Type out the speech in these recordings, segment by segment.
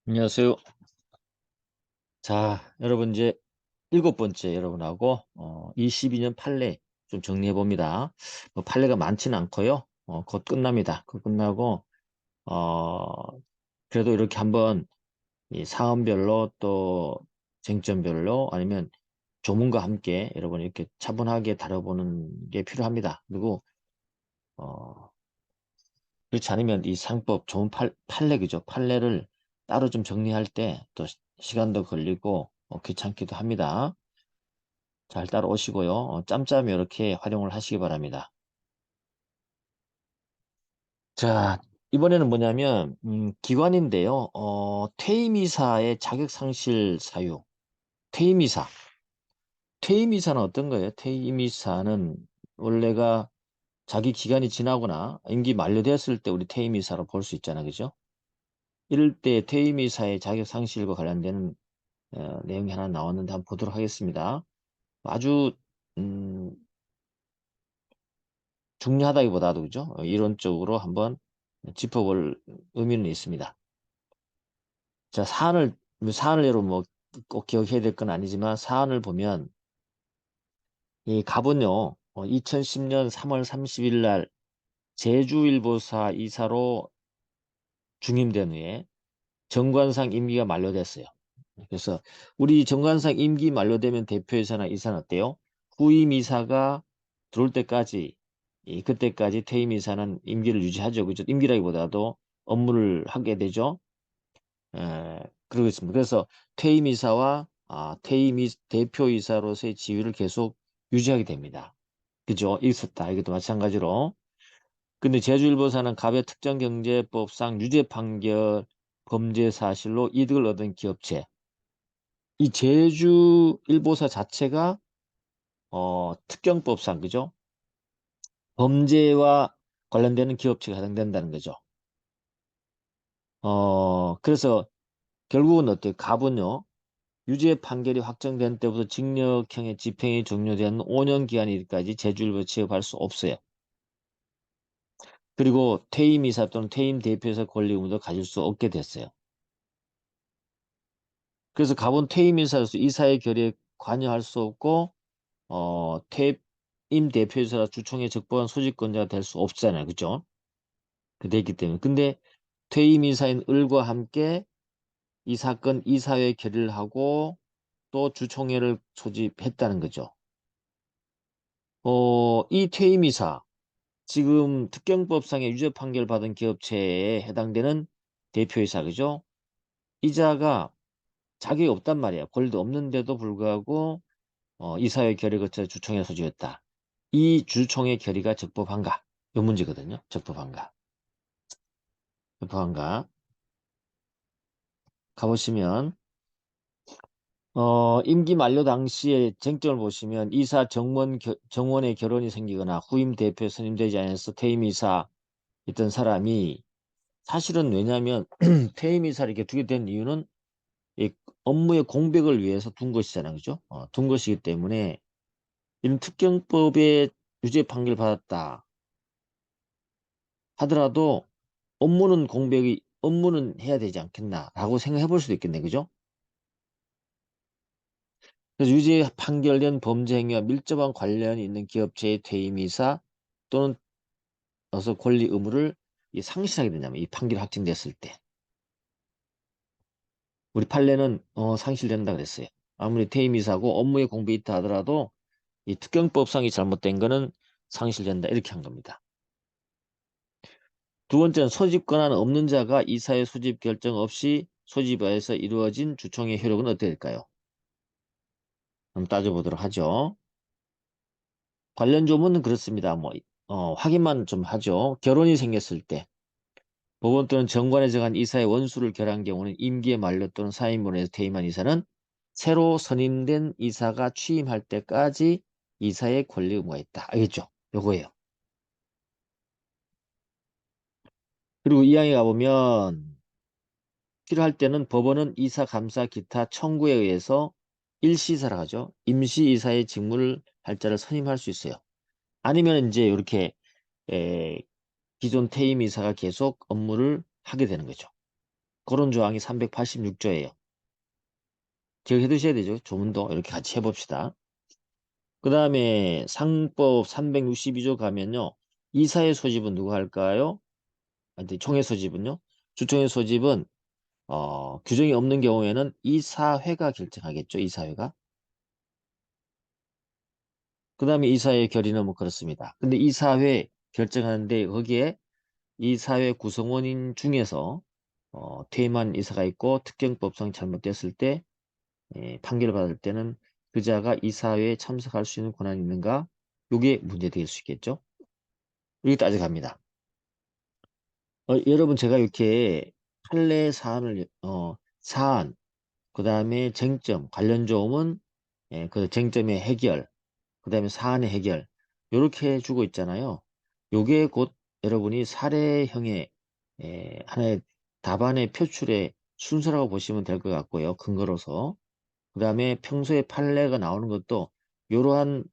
안녕하세요. 자, 여러분 이제 7번째 여러분하고 22년 판례 좀 정리해 봅니다. 뭐 판례가 많지는 않고요. 곧 끝납니다. 곧 끝나고 어, 그래도 이렇게 한번 이 사안별로 또 쟁점별로 아니면 조문과 함께 여러분 이렇게 차분하게 다뤄보는 게 필요합니다. 그리고 어, 그렇지 않으면 이 상법 좋은 판례 그죠? 판례를 따로 좀 정리할 때 또 시간도 걸리고 귀찮기도 합니다. 잘 따라오시고요. 짬짬이 이렇게 활용을 하시기 바랍니다. 자, 이번에는 뭐냐면 기관인데요. 퇴임이사의 자격상실 사유. 퇴임이사. 퇴임이사는 어떤 거예요? 퇴임이사는 원래가 자기 기간이 지나거나 임기 만료되었을 때 우리 퇴임이사로 볼 수 있잖아요. 그죠? 이럴 때 퇴임이사의 자격상실과 관련되는 내용이 하나 나왔는데 한번 보도록 하겠습니다. 아주 음, 중요하다기보다도 그죠? 이론적으로 한번 짚어볼 의미는 있습니다. 자, 사안을 여러분 뭐 꼭 기억해야 될 건 아니지만 사안을 보면 이 갑은요, 2010년 3월 30일 날 제주일보사 이사로 중임된 후에 정관상 임기가 만료됐어요. 그래서 우리 정관상 임기 만료되면 대표이사나 이사는 어때요? 후임 이사가 들어올 때까지 그때까지 퇴임 이사는 임기를 유지하죠. 그죠? 임기라기보다도 업무를 하게 되죠. 그러고 있습니다. 그래서 퇴임 이사와 대표 이사로서의 지위를 계속 유지하게 됩니다. 그죠? 있었다. 이것도 마찬가지로. 근데 제주일보사는 갑의 특정경제법상 유죄 판결 범죄 사실로 이득을 얻은 기업체. 이 제주일보사 자체가 특경법상 그죠? 범죄와 관련되는 기업체가 해당된다는 거죠. 그래서 결국은 어때요? 갑은요. 유죄 판결이 확정된 때부터 징역형의 집행이 종료된 5년 기한일까지 제주일보 취업할 수 없어요. 그리고 퇴임이사 또는 퇴임 대표이사 권리 의무도 가질 수 없게 됐어요. 그래서 갑은 퇴임이사로서 이사의 결의에 관여할 수 없고 퇴임 대표이사라 주총의 적법한 소집권자가 될 수 없잖아요. 그죠? 그돼 있기 때문에. 근데 퇴임 이사인 을과 함께 이 사건 이사회 결의를 하고 또 주총회를 소집했다는 거죠. 이 퇴임 이사 지금 특경법상의 유죄 판결 받은 기업체에 해당되는 대표이사 그죠? 이자가 자격이 없단 말이야. 권리도 없는데도 불구하고 이사회 결의 거쳐 주총회 소집했다. 이 주총회 결의가 적법한가? 이 문제거든요. 적법한가? 적법한가? 가보시면 임기 만료 당시에 쟁점을 보시면 이사 정원의 결혼이 생기거나 후임 대표 선임되지 않아서 퇴임 이사 있던 사람이 사실은 왜냐하면 퇴임 이사를 이렇게 두게 된 이유는 이 업무의 공백을 위해서 둔 것이잖아요. 그죠? 둔 것이기 때문에 이런 특경법에 유죄 판결 받았다 하더라도 업무는 해야 되지 않겠나라고 생각해 볼 수도 있겠네. 그죠? 그래서 유죄 판결된 범죄 행위와 밀접한 관련이 있는 기업체의 퇴임이사 또는 어서 권리 의무를 상실하게 되냐면 이 판결이 확정됐을 때 우리 판례는 상실된다 그랬어요. 아무리 퇴임이사고 업무에 공백이 있다 하더라도 이 특경법상이 잘못된 거는 상실된다 이렇게 한 겁니다. 두 번째는 소집 권한 없는 자가 이사의 소집 결정 없이 소집하여서 이루어진 주총의 효력은 어떻게 될까요? 한번 따져보도록 하죠. 관련 조문은 그렇습니다. 뭐 확인만 좀 하죠. 결혼이 생겼을 때 법원 또는 정관에 정한 이사의 원수를 결한 경우는 임기의 만료 또는 사임으로 해서 퇴임한 이사는 새로 선임된 이사가 취임할 때까지 이사의 권리 의무가 있다. 알겠죠? 요거예요. 그리고 이항에 가보면 필요할 때는 법원은 이사, 감사, 기타 청구에 의해서 일시이사라 하죠. 임시이사의 직무를 할 자를 선임할 수 있어요. 아니면 이제 이렇게 에, 기존 퇴임 이사가 계속 업무를 하게 되는 거죠. 그런 조항이 386조예요. 기억해 두셔야 되죠. 조문도 이렇게 같이 해봅시다. 그 다음에 상법 362조 가면요. 이사회 소집은 누가 할까요? 아니, 총회 소집은요. 주총회 소집은 규정이 없는 경우에는 이사회가 결정하겠죠. 이사회가. 그 다음에 이사회 결의는 뭐 그렇습니다. 근데 이사회 결정하는데 거기에 이사회 구성원인 중에서 퇴임한 이사가 있고 특경법상 잘못됐을 때 판결을 받을 때는 그자가 이사회에 참석할 수 있는 권한이 있는가? 이게 문제될 수 있겠죠. 여기 따져갑니다. 여러분 제가 이렇게 판례 사안을 사안 그 다음에 쟁점 관련 조음은 그 쟁점의 해결 그 다음에 사안의 해결 이렇게 주고 있잖아요. 요게 곧 여러분이 사례형의 하나의 답안의 표출의 순서라고 보시면 될 것 같고요. 근거로서. 그 다음에 평소에 판례가 나오는 것도 이러한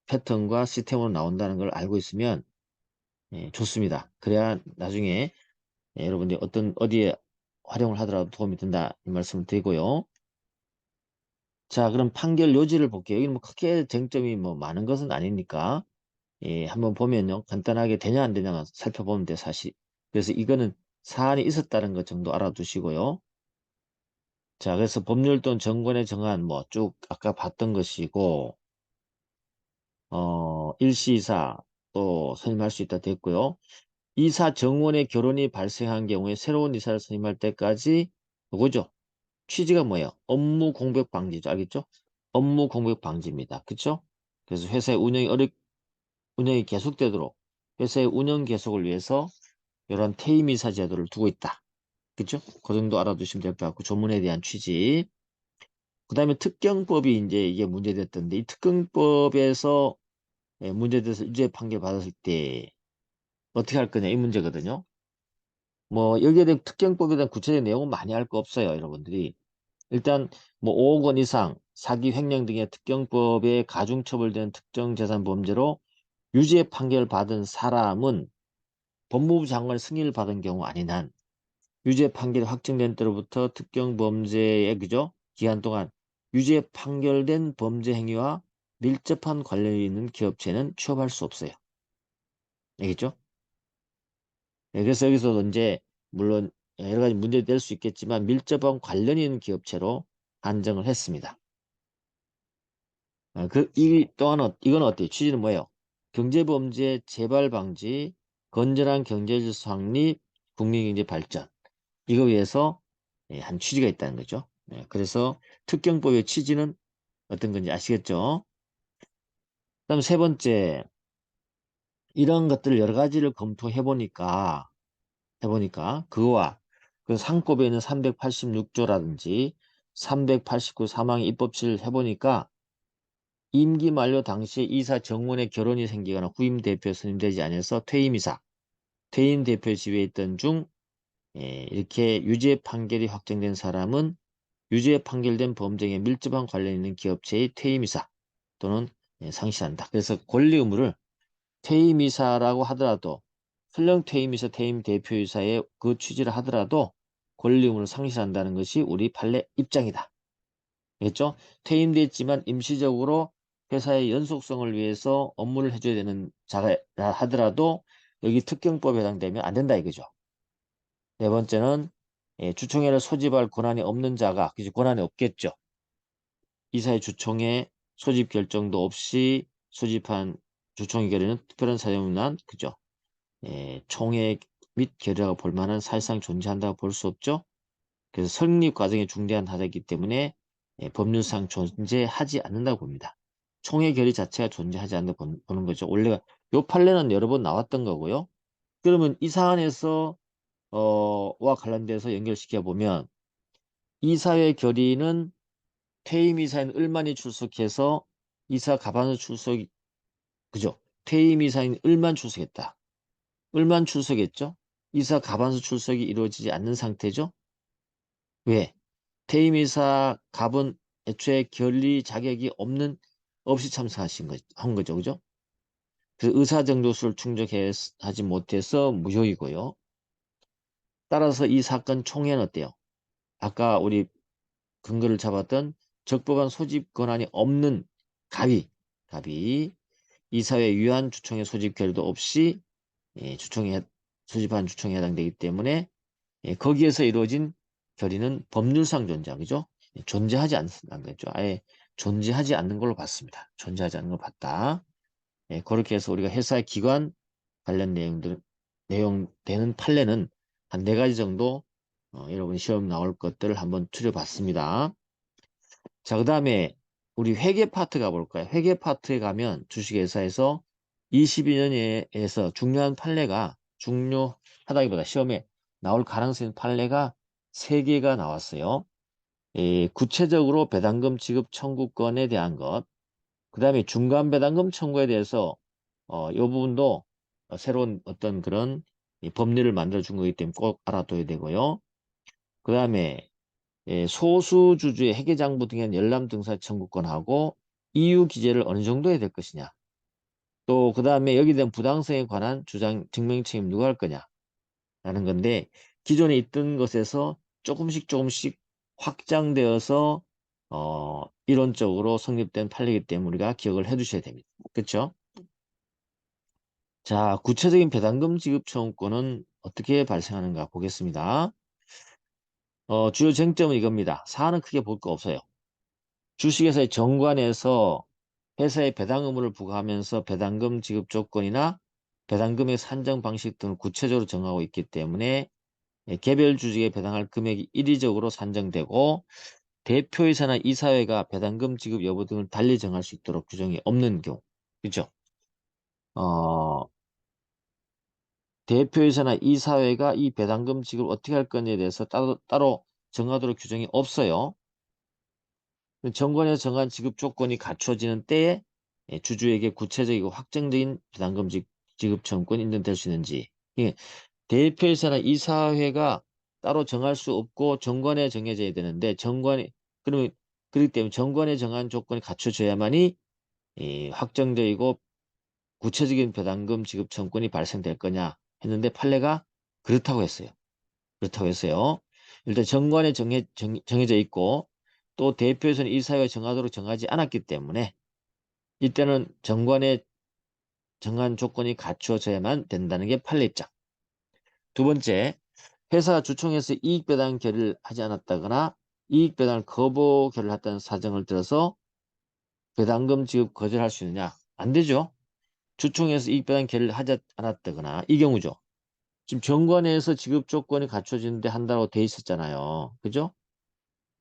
패턴과 시스템으로 나온다는 걸 알고 있으면 좋습니다. 그래야 나중에 여러분들이 어디에 활용을 하더라도 도움이 된다 이 말씀을 드리고요. 자, 그럼 판결 요지를 볼게요. 여기 뭐 크게 쟁점이 뭐 많은 것은 아니니까 한번 보면요. 간단하게 되냐 안 되냐 살펴보면 돼 사실. 그래서 이거는 사안이 있었다는 것 정도 알아두시고요. 자, 그래서 법률 또는 정권에 정한 뭐 쭉 아까 봤던 것이고 일시이사 또 선임할 수 있다 됐고요. 이사 정원의 결혼이 발생한 경우에 새로운 이사를 선임할 때까지 그거죠. 취지가 뭐예요? 업무 공백 방지죠. 알겠죠? 업무 공백 방지입니다. 그쵸? 그래서 회사의 운영이 계속되도록 회사의 운영 계속을 위해서 이런 퇴임 이사 제도를 두고 있다. 그쵸? 그 정도 알아두시면 될 것 같고 조문에 대한 취지. 그 다음에 특경법이 이제 이게 문제됐던데 이 특경법에서 문제돼서 유죄 판결 받았을 때 어떻게 할 거냐 이 문제거든요. 뭐 여기에 대한 특경법에 대한 구체적인 내용은 많이 할 거 없어요. 여러분들이. 일단 뭐 5억 원 이상 사기 횡령 등의 특경법에 가중처벌되는 특정재산 범죄로 유죄 판결 받은 사람은 법무부 장관의 승인을 받은 경우 아닌 한 유죄 판결이 확정된 때로부터 특경 범죄의 그죠? 기한 동안 유죄 판결된 범죄 행위와 밀접한 관련이 있는 기업체는 취업할 수 없어요. 알겠죠? 그래서 여기서도 이제 물론 여러 가지 문제가 될 수 있겠지만 밀접한 관련이 있는 기업체로 한정을 했습니다. 또 하나, 이건 어때요? 취지는 뭐예요? 경제범죄 재발 방지, 건전한 경제질서 확립, 국민경제 발전. 이거 위해서 한 취지가 있다는 거죠. 그래서 특경법의 취지는 어떤 건지 아시겠죠? 그다음 세 번째, 이런 것들을 여러 가지를 해보니까 그거와 그 상법에 있는 386조라든지 389 사망의 입법시를 해보니까 임기 만료 당시에 이사 정원의 결혼이 생기거나 후임 대표 선임되지 않아서 퇴임이사, 퇴임 대표 지위에 있던 중 이렇게 유죄 판결이 확정된 사람은 유죄 판결된 범죄에 밀접한 관련 있는 기업체의 퇴임이사 또는 상실한다. 그래서 권리 의무를 퇴임이사라고 하더라도 설령 퇴임이사, 퇴임 대표이사의 그 취지를 하더라도 권리 의무를 상실한다는 것이 우리 판례 입장이다. 알겠죠? 퇴임됐지만 임시적으로 회사의 연속성을 위해서 업무를 해줘야 되는 자가 하더라도 여기 특경법에 해당되면 안 된다 이거죠. 네 번째는 주총회를 소집할 권한이 없는 자가 그지 권한이 없겠죠. 이사의 주총회 소집 결정도 없이 소집한 주총회 결의는 특별한 사정으로 난 그죠. 총회 및 결의가 볼 만한 사실상 존재한다고 볼 수 없죠. 그래서 설립 과정에 중대한 하자이기 때문에 법률상 존재하지 않는다고 봅니다. 총회 결의 자체가 존재하지 않는다고 보는 거죠. 원래 요 판례는 여러 번 나왔던 거고요. 그러면 이 사안에서 와 관련돼서 연결시켜 보면 이사회 결의는 퇴임 이사인 을만이 출석해서 이사 가반수 출석이 그죠? 퇴임 이사인 을만 출석했다. 을만 출석했죠? 이사 가반수 출석이 이루어지지 않는 상태죠? 왜? 퇴임 이사 갑은 애초에 결의 자격이 없이 한 거죠. 그죠? 그 의사 정도수를 충족하지 못해서 무효이고요. 따라서 이 사건 총회는 어때요? 아까 우리 근거를 잡았던 적법한 소집 권한이 없는 갑이 이사회 유한 주총의 소집 결의도 없이 소집한 주총에 해당되기 때문에 거기에서 이루어진 결의는 법률상 그죠? 존재하지 않는 거죠. 아예 존재하지 않는 걸로 봤습니다. 존재하지 않는 걸 봤다. 그렇게 해서 우리가 회사의 기관 관련 내용 되는 판례는 한 4가지 정도 여러분 시험 나올 것들을 한번 추려봤습니다. 자, 그 다음에 우리 회계 파트 가볼까요? 회계 파트에 가면 주식회사에서 22년에서 중요한 판례가 중요하다기보다 시험에 나올 가능성이 있는 판례가 3개가 나왔어요. 구체적으로 배당금 지급 청구권에 대한 것, 그 다음에 중간 배당금 청구에 대해서 이 부분도 새로운 어떤 그런 법리를 만들어 준 거기 때문에 꼭 알아둬야 되고요. 그 다음에 소수주주의 회계장부 등의 열람 등사 청구권하고 이유 기재를 어느 정도 해야 될 것이냐. 또 그 다음에 여기 대한 부당성에 관한 주장 증명 책임 누가 할 거냐 라는 건데 기존에 있던 것에서 조금씩 확장되어서 이론적으로 성립된 판례이기 때문에 우리가 기억을 해 두셔야 됩니다. 그렇죠? 자, 구체적인 배당금 지급 청구권은 어떻게 발생하는가 보겠습니다. 주요 쟁점은 이겁니다. 사안은 크게 볼 거 없어요. 주식회사의 정관에서 회사의 배당 의무를 부과하면서 배당금 지급 조건이나 배당금의 산정 방식 등을 구체적으로 정하고 있기 때문에 개별 주식에 배당할 금액이 일의적으로 산정되고 대표이사나 이사회가 배당금 지급 여부 등을 달리 정할 수 있도록 규정이 없는 경우. 그렇죠? 대표이사나 이사회가 이 배당금 지급을 어떻게 할 건지에 대해서 따로 정하도록 규정이 없어요. 정관에서 정한 지급 조건이 갖춰지는 때에 주주에게 구체적이고 확정적인 배당금 지급 청구권이 인정될 수 있는지. 대표이사나 이사회가 따로 정할 수 없고 정관에 정해져야 되는데 그러면 그렇기 때문에 정관에 정한 조건이 갖춰져야만이 확정적이고 구체적인 배당금 지급 청구권이 발생될 거냐 했는데 판례가 그렇다고 했어요. 그렇다고 했어요. 일단 정관에 정해져 있고 또 대표에서는 이사회가 정하도록 정하지 않았기 때문에 이때는 정관에 정한 조건이 갖추어져야만 된다는 게 판례 입장. 두 번째, 회사 주총에서 이익배당 결의를 하지 않았다거나 이익배당을 거부 결의를 했다는 사정을 들어서 배당금 지급 거절할 수 있느냐? 안 되죠. 주총에서 이익배당 결의를 하지 않았다거나 이 경우죠. 지금 정관에서 지급 조건이 갖춰지는데 한다고 돼 있었잖아요. 그죠?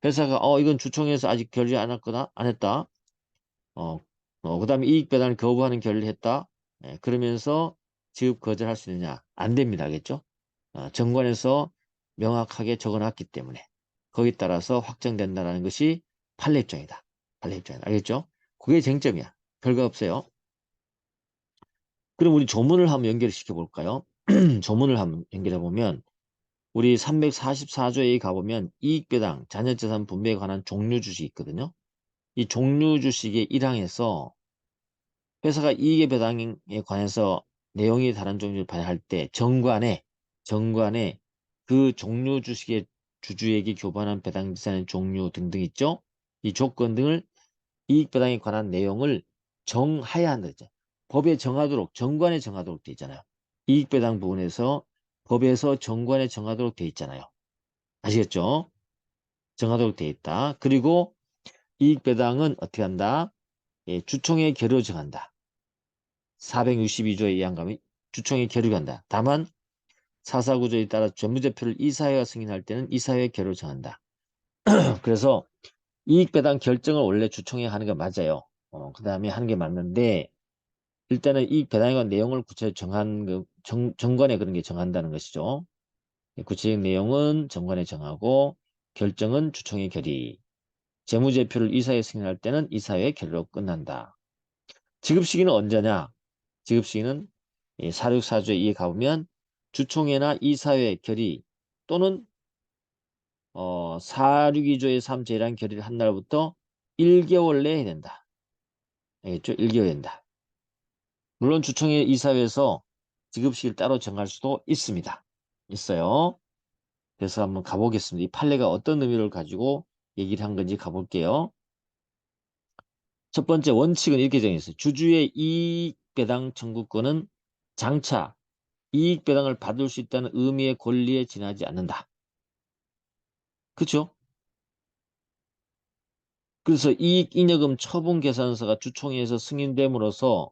회사가 이건 주총에서 아직 결의 안 했거나 안 했다. 그다음에 이익 배당을 거부하는 결의를 했다. 그러면서 지급 거절할 수 있느냐? 안 됩니다. 알겠죠? 정관에서 명확하게 적어놨기 때문에 거기에 따라서 확정된다는 것이 판례 입장이다. 판례 입장이다. 알겠죠? 그게 쟁점이야. 별거 없어요. 그럼 우리 조문을 한번 연결시켜 볼까요? 조문을 한번 연결해 보면 우리 344조에 가보면 이익배당, 자녀재산 분배에 관한 종류주식이 있거든요. 이 종류주식의 1항에서 회사가 이익의 배당에 관해서 내용이 다른 종류를 발행할 때 정관에 그 종류주식의 주주에게 교반한 배당재산의 종류 등등 있죠. 이 조건 등을 이익배당에 관한 내용을 정하여야 한다 했죠. 법에 정하도록 정관에 정하도록 돼 있잖아요. 이익배당 부분에서 법에서 정관에 정하도록 돼 있잖아요. 아시겠죠? 정하도록 돼 있다. 그리고 이익배당은 어떻게 한다? 주총의 결의로 정한다. 462조에 의한 가면 주총의 결의로 한다. 다만 사사구조에 따라 재무제표를 이사회가 승인할 때는 이사회의 결의로 정한다. 그래서 이익배당 결정을 원래 주총에 하는 게 맞아요. 그 다음에 하는 게 맞는데 일단은 이익배당에 관한 내용을 구체적으로 정관에 그런 게 정한다는 것이죠. 구체적인 내용은 정관에 정하고 결정은 주총의 결의. 재무제표를 이사회에 승인할 때는 이사회의 결의로 끝난다. 지급 시기는 언제냐? 지급 시기는 464조에 이에 가보면 주총회나 이사회 결의 또는 462조의 3 제일한 결의를 한 날부터 1개월 내에 해야 된다. 알겠죠? 1개월 된다. 물론 주총회 이사회에서 지급 시기를 따로 정할 수도 있습니다. 있어요. 그래서 한번 가보겠습니다. 이 판례가 어떤 의미를 가지고 얘기를 한 건지 가볼게요. 첫 번째 원칙은 이렇게 정했어요. 주주의 이익배당 청구권은 장차 이익배당을 받을 수 있다는 의미의 권리에 지나지 않는다. 그렇죠? 그래서 이익잉여금 처분계산서가 주총회에서 승인됨으로써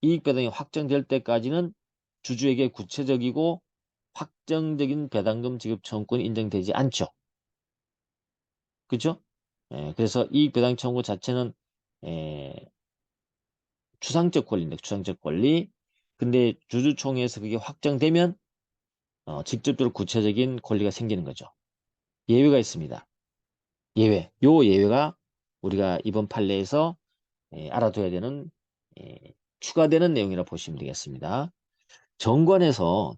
이익배당이 확정될 때까지는 주주에게 구체적이고 확정적인 배당금 지급 청구권이 인정되지 않죠. 그죠? 그래서 이익배당 청구 자체는 에, 추상적 권리인데 추상적 권리. 근데 주주총회에서 그게 확정되면 직접적으로 구체적인 권리가 생기는 거죠. 예외가 있습니다. 예외. 요 예외가 우리가 이번 판례에서 알아둬야 되는 추가되는 내용이라 보시면 되겠습니다. 정관에서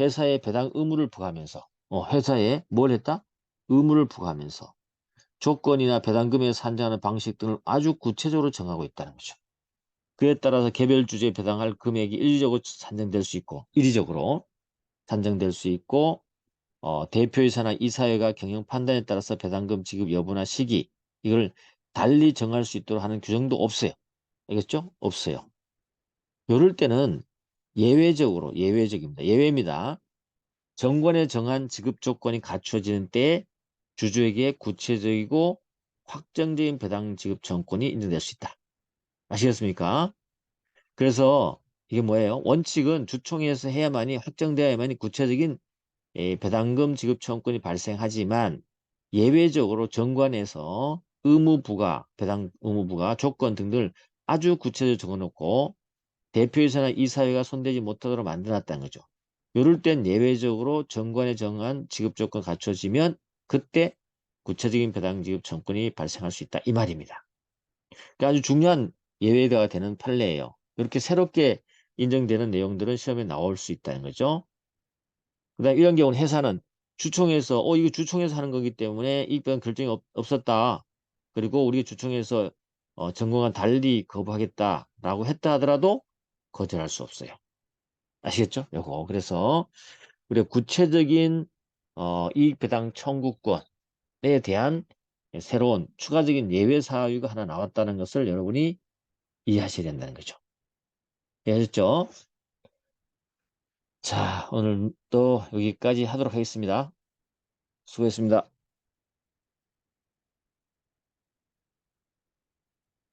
회사에 배당 의무를 부과하면서 회사에 뭘 했다? 의무를 부과하면서 조건이나 배당금에 산정하는 방식 등을 아주 구체적으로 정하고 있다는 거죠. 그에 따라서 개별 주주에 배당할 금액이 일시적으로 산정될 수 있고 일시적으로 산정될 수 있고 대표이사나 이사회가 경영 판단에 따라서 배당금 지급 여부나 시기 이걸 달리 정할 수 있도록 하는 규정도 없어요. 알겠죠? 없어요. 이럴 때는 예외적입니다. 예외입니다. 정관에 정한 지급 조건이 갖춰지는 때에 주주에게 구체적이고 확정적인 배당 지급 정권이 인정될 수 있다. 아시겠습니까? 그래서 이게 뭐예요? 원칙은 주총회에서 해야만이 확정되어야만이 구체적인 배당금 지급 청구권이 발생하지만 예외적으로 정관에서 의무부가 배당 의무부가 조건 등을 아주 구체적으로 적어놓고 대표이사나 이사회가 손대지 못하도록 만들어놨다는 거죠. 이럴 땐 예외적으로 정관에 정한 지급 조건 갖춰지면 그때 구체적인 배당 지급 청구권이 발생할 수 있다 이 말입니다. 그러니까 아주 중요한 예외가 되는 판례예요. 이렇게 새롭게 인정되는 내용들은 시험에 나올 수 있다는 거죠. 그다음 이런 경우는 회사는 주총에서 이거 주총에서 하는 거기 때문에 이익배당 결정이 없었다. 그리고 우리 주총에서 전공과 달리 거부하겠다라고 했다 하더라도 거절할 수 없어요. 아시겠죠? 요거 그래서 우리가 구체적인 이익배당 청구권에 대한 새로운 추가적인 예외 사유가 하나 나왔다는 것을 여러분이 이해하셔야 된다는 거죠. 이해하셨죠? 자, 오늘 또 여기까지 하도록 하겠습니다. 수고했습니다.